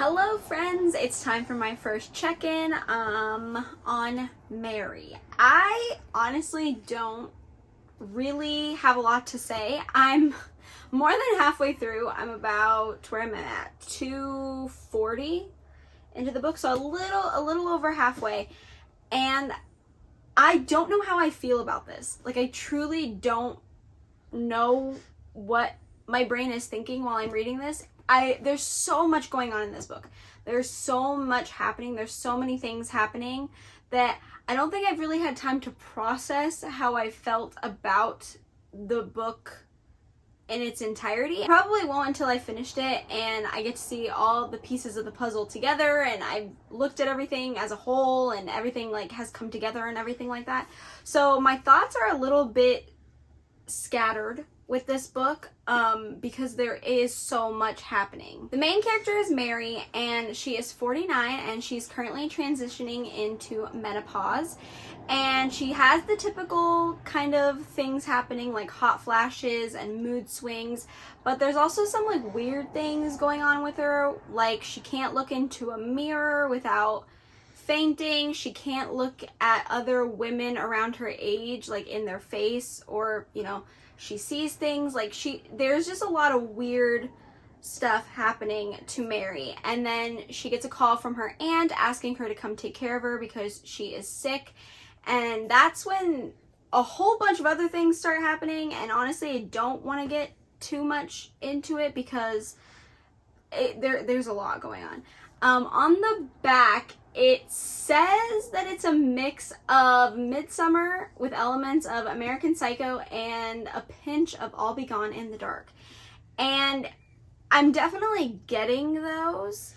Hello friends, it's time for my first check-in on Mary. I honestly don't really have a lot to say. I'm more than halfway through. I'm about where I'm at 240 into the book, so a little over halfway, and I don't know how I feel about this. Like, I truly don't know what my brain is thinking while I'm reading this. There's so much going on in this book. There's so much happening. There's so many things happening that I don't think I've really had time to process how I felt about the book in its entirety. I probably won't until I finished it and I get to see all the pieces of the puzzle together, and I've looked at everything as a whole and everything like has come together and everything like that. So my thoughts are a little bit scattered with this book because there is so much happening. The main character is Mary, and she is 49 and she's currently transitioning into menopause, and she has the typical kind of things happening like hot flashes and mood swings, but there's also some like weird things going on with her, like she can't look into a mirror without fainting. She can't look at other women around her age like in their face, or she sees things like there's just a lot of weird stuff happening to Mary. And then she gets a call from her aunt asking her to come take care of her because she is sick, and that's when a whole bunch of other things start happening. And honestly, I don't want to get too much into it because there's a lot going on. On the back, it says that it's a mix of Midsummer with elements of American Psycho and a pinch of All Be Gone in the Dark. And I'm definitely getting those.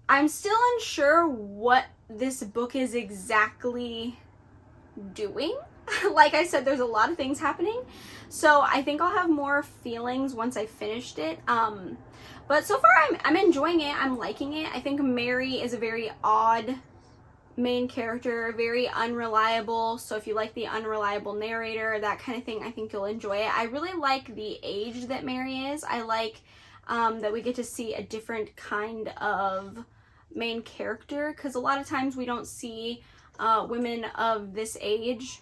I'm still unsure what this book is exactly doing. Like I said, there's a lot of things happening. So I think I'll have more feelings once I finished it. But so far I'm enjoying it. I'm liking it. I think Mary is a very odd main character, very unreliable. So if you like the unreliable narrator, that kind of thing, I think you'll enjoy it. I really like the age that Mary is. I like that we get to see a different kind of main character, because a lot of times we don't see women of this age.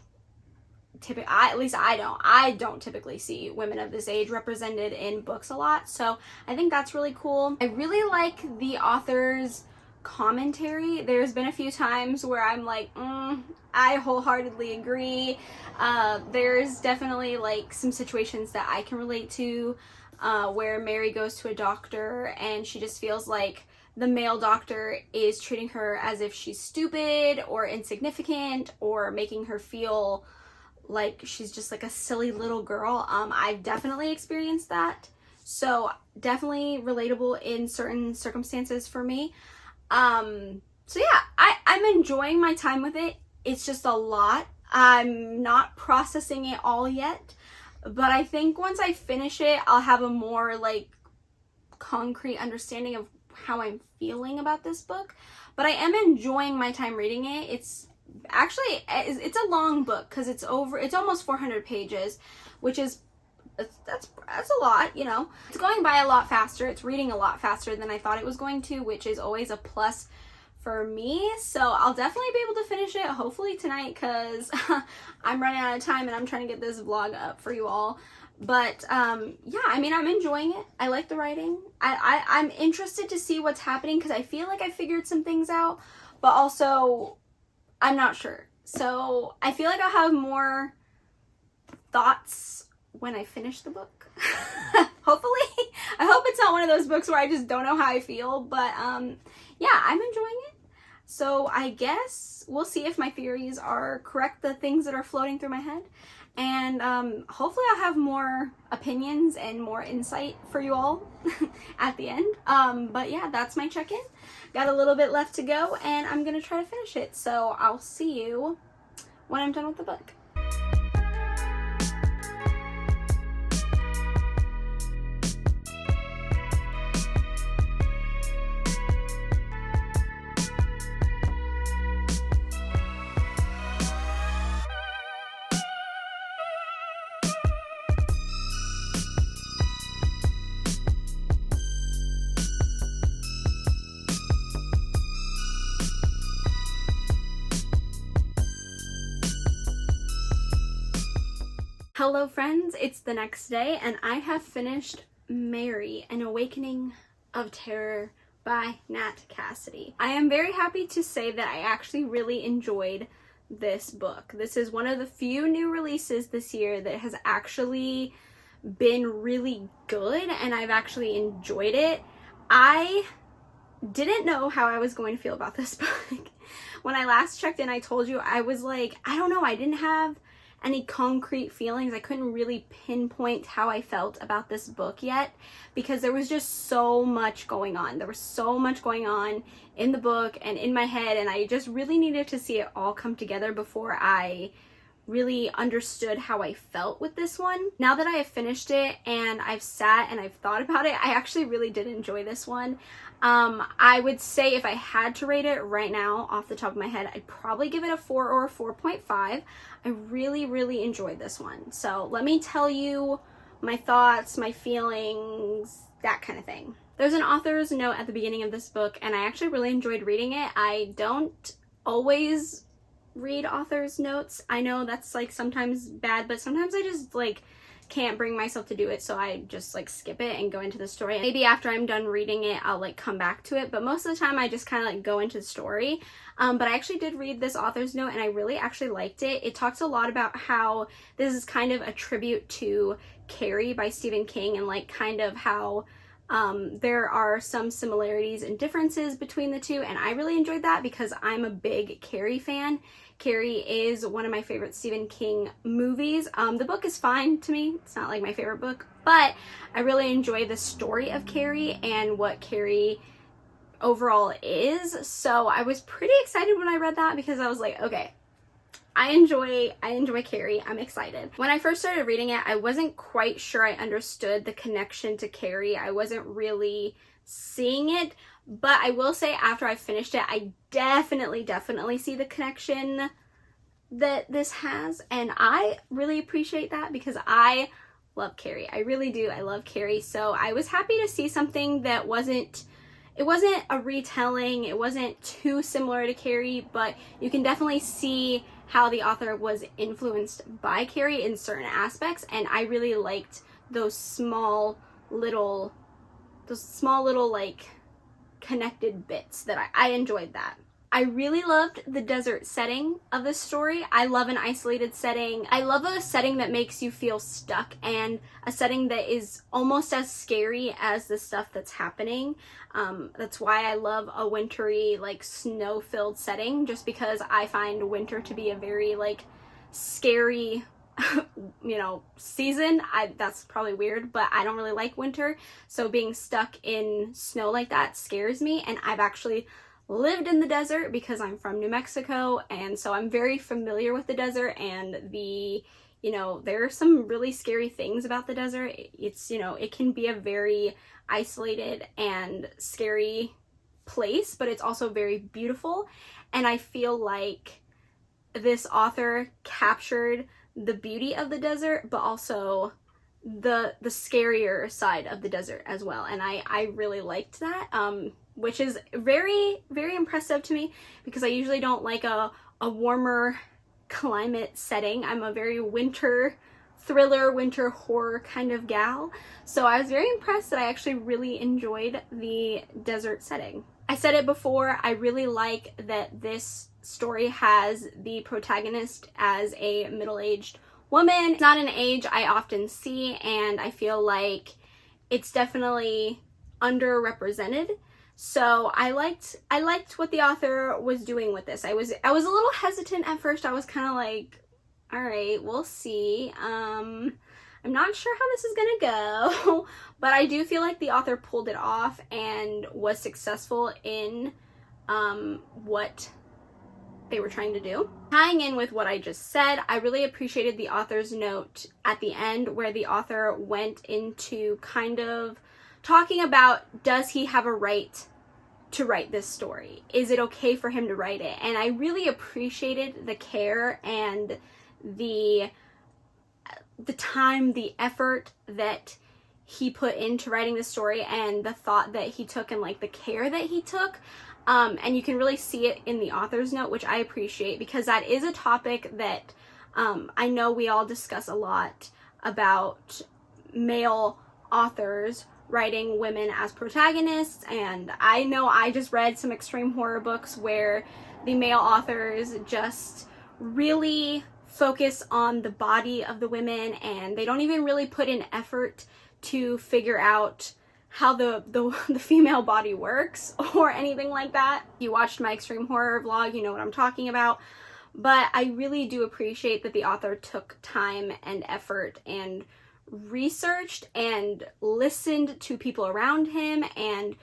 At least I don't typically see women of this age represented in books a lot, so I think that's really cool. I really like the author's commentary. There's been a few times where I'm like, I wholeheartedly agree. There's definitely like some situations that I can relate to, where Mary goes to a doctor and she just feels like the male doctor is treating her as if she's stupid or insignificant, or making her feel like she's just like a silly little girl. I've definitely experienced that, so definitely relatable in certain circumstances for me. So yeah, I'm enjoying my time with it. It's just a lot. I'm not processing it all yet, but I think once I finish it, I'll have a more like concrete understanding of how I'm feeling about this book. But I am enjoying my time reading it. It's a long book because it's almost 400 pages, which is that's a lot. It's going by a lot faster. It's reading a lot faster than I thought it was going to, which is always a plus for me. So I'll definitely be able to finish it hopefully tonight, because I'm running out of time and I'm trying to get this vlog up for you all. But yeah, I mean, I'm enjoying it. I like the writing. I'm interested to see what's happening, because I feel like I figured some things out, but also I'm not sure. So I feel like I'll have more thoughts when I finish the book. Hopefully. I hope it's not one of those books where I just don't know how I feel, but yeah, I'm enjoying it. So I guess we'll see if my theories are correct, the things that are floating through my head. And hopefully I'll have more opinions and more insight for you all at the end. But yeah, that's my check-in. Got a little bit left to go, and I'm gonna try to finish it. So I'll see you when I'm done with the book. Hello friends, it's the next day and I have finished Mary, An Awakening of Terror by Nat Cassidy. I am very happy to say that I actually really enjoyed this book. This is one of the few new releases this year that has actually been really good and I've actually enjoyed it. I didn't know how I was going to feel about this book. When I last checked in, I told you I was like, I don't know, I didn't have any concrete feelings. I couldn't really pinpoint how I felt about this book yet because there was just so much going on. There was so much going on in the book and in my head, and I just really needed to see it all come together before I really understood how I felt with this one. Now that I have finished it and I've sat and I've thought about it, I actually really did enjoy this one. I would say if I had to rate it right now off the top of my head, I'd probably give it a 4 or a 4.5. I really enjoyed this one. So let me tell you my thoughts, my feelings, that kind of thing. There's an author's note at the beginning of this book and I actually really enjoyed reading it. I don't always read author's notes. I know that's like sometimes bad, but sometimes I just like can't bring myself to do it, so I just like skip it and go into the story. Maybe after I'm done reading it I'll like come back to it, but most of the time I just kind of like go into the story. But I actually did read this author's note and I really actually liked it. It talks a lot about how this is kind of a tribute to Carrie by Stephen King and like kind of how there are some similarities and differences between the two, and I really enjoyed that because I'm a big Carrie fan. Carrie is one of my favorite Stephen King movies. The book is fine to me. It's not like my favorite book, but I really enjoy the story of Carrie and what Carrie overall is. So I was pretty excited when I read that because I was like, okay, I enjoy Carrie. I'm excited. When I first started reading it, I wasn't quite sure I understood the connection to Carrie. I wasn't really seeing it, but I will say after I finished it, I definitely see the connection that this has, and I really appreciate that because I love Carrie. I really do. I love Carrie. So I was happy to see something that wasn't a retelling. It wasn't too similar to Carrie, but you can definitely see how the author was influenced by Carrie in certain aspects, and I really liked those small little like connected bits that I enjoyed that. I really loved the desert setting of this story. I love an isolated setting. I love a setting that makes you feel stuck and a setting that is almost as scary as the stuff that's happening. That's why I love a wintry, like snow-filled setting, just because I find winter to be a very like scary season. That's probably weird, but I don't really like winter, so being stuck in snow like that scares me. And I've actually lived in the desert because I'm from New Mexico, and so I'm very familiar with the desert, and there are some really scary things about the desert. It can be a very isolated and scary place, but it's also very beautiful, and I feel like this author captured the beauty of the desert, but also the scarier side of the desert as well, and I really liked that, which is very impressive to me because I usually don't like a warmer climate setting. I'm a very winter thriller, winter horror kind of gal, so I was very impressed that I actually really enjoyed the desert setting. I said it before, I really like that this story has the protagonist as a middle-aged woman. It's not an age I often see, and I feel like it's definitely underrepresented. So I liked what the author was doing with this. I was a little hesitant at first. I was kind of like, all right, we'll see. I'm not sure how this is gonna go, but I do feel like the author pulled it off and was successful in what they were trying to do. Tying in with what I just said, I really appreciated the author's note at the end where the author went into kind of talking about, does he have a right to write this story? Is it okay for him to write it? And I really appreciated the care and the time, the effort that he put into writing the story, and the thought that he took, and like the care that he took. And you can really see it in the author's note, which I appreciate because that is a topic that I know we all discuss a lot about male authors writing women as protagonists, and I know I just read some extreme horror books where the male authors just really focus on the body of the women, and they don't even really put in effort to figure out how the female body works or anything like that. If you watched my extreme horror vlog, you know what I'm talking about. But I really do appreciate that the author took time and effort and researched and listened to people around him, and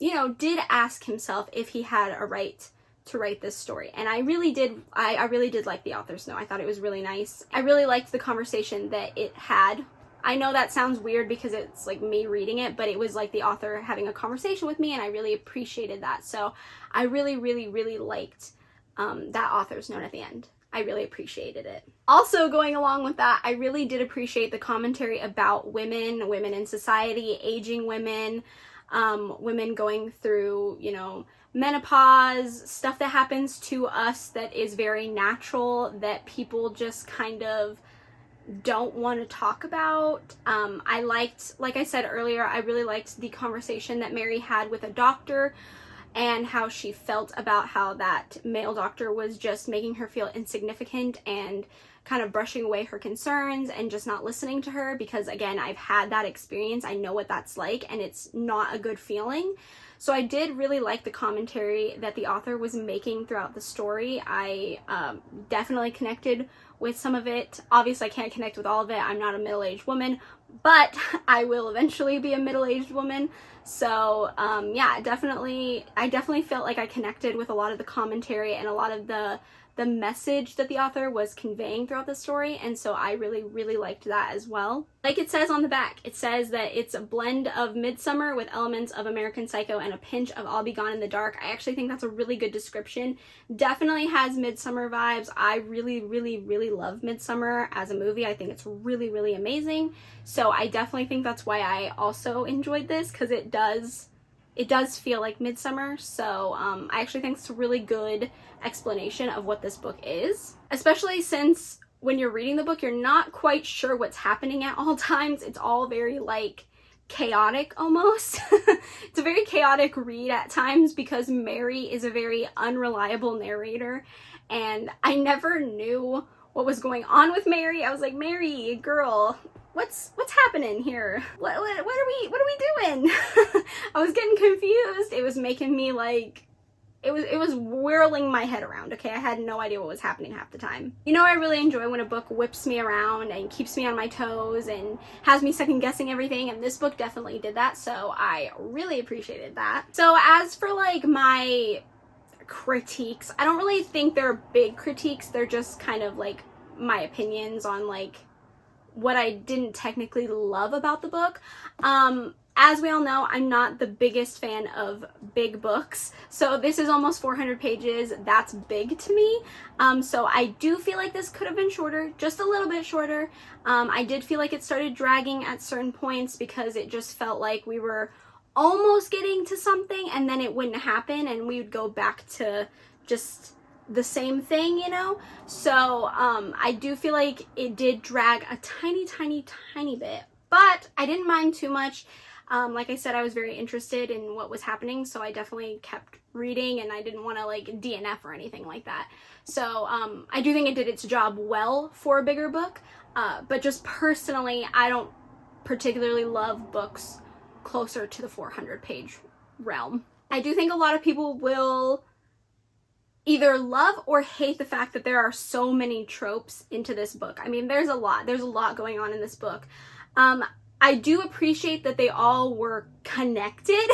you know, did ask himself if he had a right to write this story. And I really did like the author's note. I thought it was really nice. I really liked the conversation that it had. I know that sounds weird because it's like me reading it, but it was like the author having a conversation with me, and I really appreciated that. So I really liked that author's note at the end. I really appreciated it. Also, going along with that, I really did appreciate the commentary about women in society, aging women, women going through, you know, menopause, stuff that happens to us that is very natural, that people just kind of don't want to talk about. I liked, like I said earlier, I really liked the conversation that Mary had with a doctor, and how she felt about how that male doctor was just making her feel insignificant and kind of brushing away her concerns and just not listening to her, because again, I've had that experience. I know what that's like, and it's not a good feeling. So I did really like the commentary that the author was making throughout the story. I definitely connected with some of it. Obviously, I can't connect with all of it. I'm not a middle-aged woman, but I will eventually be a middle-aged woman. So yeah, I definitely felt like I connected with a lot of the commentary and a lot of the message that the author was conveying throughout the story, and so I really liked that as well. Like it says on the back, it says that it's a blend of Midsummer with elements of American Psycho and a pinch of I'll Be Gone in the Dark. I actually think that's a really good description. Definitely has Midsummer vibes. I really love Midsummer as a movie. I think it's really amazing. So I definitely think that's why I also enjoyed this, because it does feel like Midsummer. So I actually think it's a really good explanation of what this book is, especially since when you're reading the book, you're not quite sure what's happening at all times. It's all very like chaotic almost. It's a very chaotic read at times because Mary is a very unreliable narrator, and I never knew what was going on with Mary. I was like, Mary, girl, what's happening here? What are we doing? I was getting confused. It was making me like, it was whirling my head around, okay? I had no idea what was happening half the time. You know, I really enjoy when a book whips me around and keeps me on my toes and has me second guessing everything, and this book definitely did that, so I really appreciated that. So as for like my critiques, I don't really think they're big critiques. They're just kind of like my opinions on like what I didn't technically love about the book. As we all know, I'm not the biggest fan of big books, so this is almost 400 pages. That's big to me. So I do feel like this could have been shorter, just a little bit shorter. I did feel like it started dragging at certain points because it just felt like we were almost getting to something and then it wouldn't happen and we would go back to just the same thing, you know? So I do feel like it did drag a tiny bit, but I didn't mind too much. Like I said, I was very interested in what was happening, so I definitely kept reading and I didn't want to like DNF or anything like that. So I do think it did its job well for a bigger book, but just personally, I don't particularly love books closer to the 400 page realm. I do think a lot of people will either love or hate the fact that there are so many tropes into this book. I mean, there's a lot going on in this book. I do appreciate that they all were connected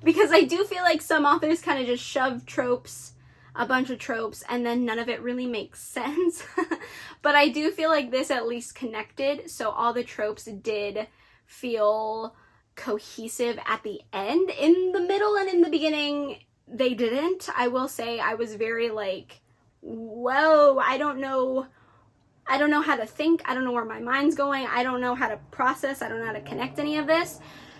because I do feel like some authors kind of just shove tropes, a bunch of tropes, and then none of it really makes sense. But I do feel like this at least connected, so all the tropes did feel cohesive at the end. In the middle and in the beginning, they didn't. I will say I was very like, whoa, I don't know how to think. I don't know where my mind's going. I don't know how to process. I don't know how to connect any of this.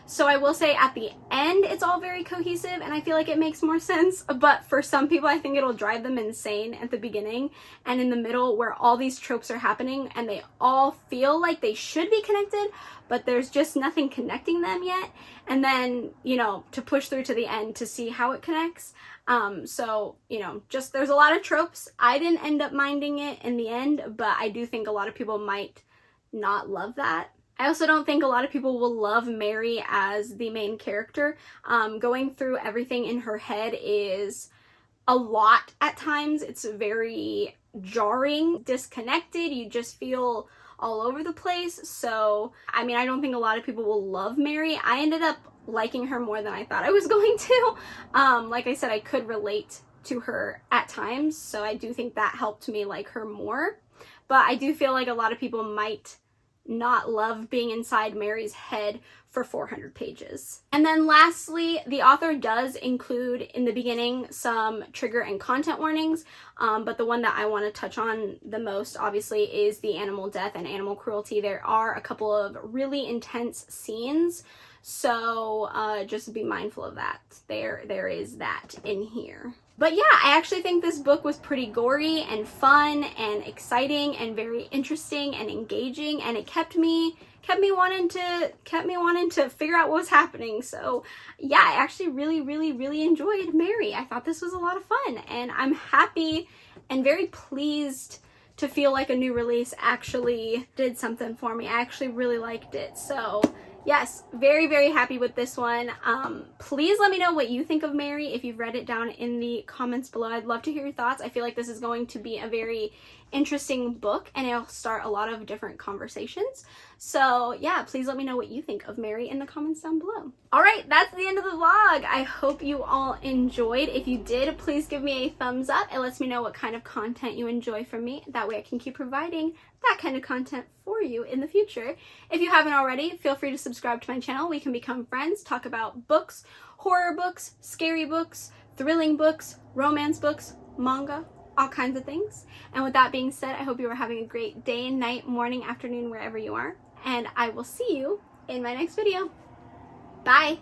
So I will say at the end it's all very cohesive and I feel like it makes more sense, but for some people I think it'll drive them insane at the beginning and in the middle where all these tropes are happening and they all feel like they should be connected, but there's just nothing connecting them yet. And then, you know, to push through to the end to see how it connects. So, you know, just there's a lot of tropes. I didn't end up minding it in the end, but I do think a lot of people might not love that. I also don't think a lot of people will love Mary as the main character. Going through everything in her head is a lot at times. It's very jarring, disconnected. You just feel all over the place. So, I mean, I don't think a lot of people will love Mary. I ended up liking her more than I thought I was going to. Like I said, I could relate to her at times, so I do think that helped me like her more. But I do feel like a lot of people might not love being inside Mary's head for 400 pages. And then lastly, the author does include in the beginning some trigger and content warnings, but the one that I want to touch on the most obviously is the animal death and animal cruelty. There are a couple of really intense scenes, so just be mindful of that. There is that in here. But yeah, I actually think this book was pretty gory and fun and exciting and very interesting and engaging, and it kept me wanting to figure out what was happening. So yeah, I actually really enjoyed Mary. I thought this was a lot of fun, and I'm happy and very pleased to feel like a new release actually did something for me. I actually really liked it. So yes, very happy with this one. Please let me know what you think of Mary if you've read it down in the comments below. I'd love to hear your thoughts. I feel like this is going to be a very interesting book and it'll start a lot of different conversations. So yeah, please let me know what you think of Mary in the comments down below. All right, that's the end of the vlog. I hope you all enjoyed. If you did, please give me a thumbs up. It lets me know what kind of content you enjoy from me. That way I can keep providing that kind of content for you in the future. If you haven't already, feel free to subscribe to my channel. We can become friends, talk about books, horror books, scary books, thrilling books, romance books, manga, all kinds of things. And with that being said, I hope you are having a great day, night, morning, afternoon, wherever you are. And I will see you in my next video. Bye!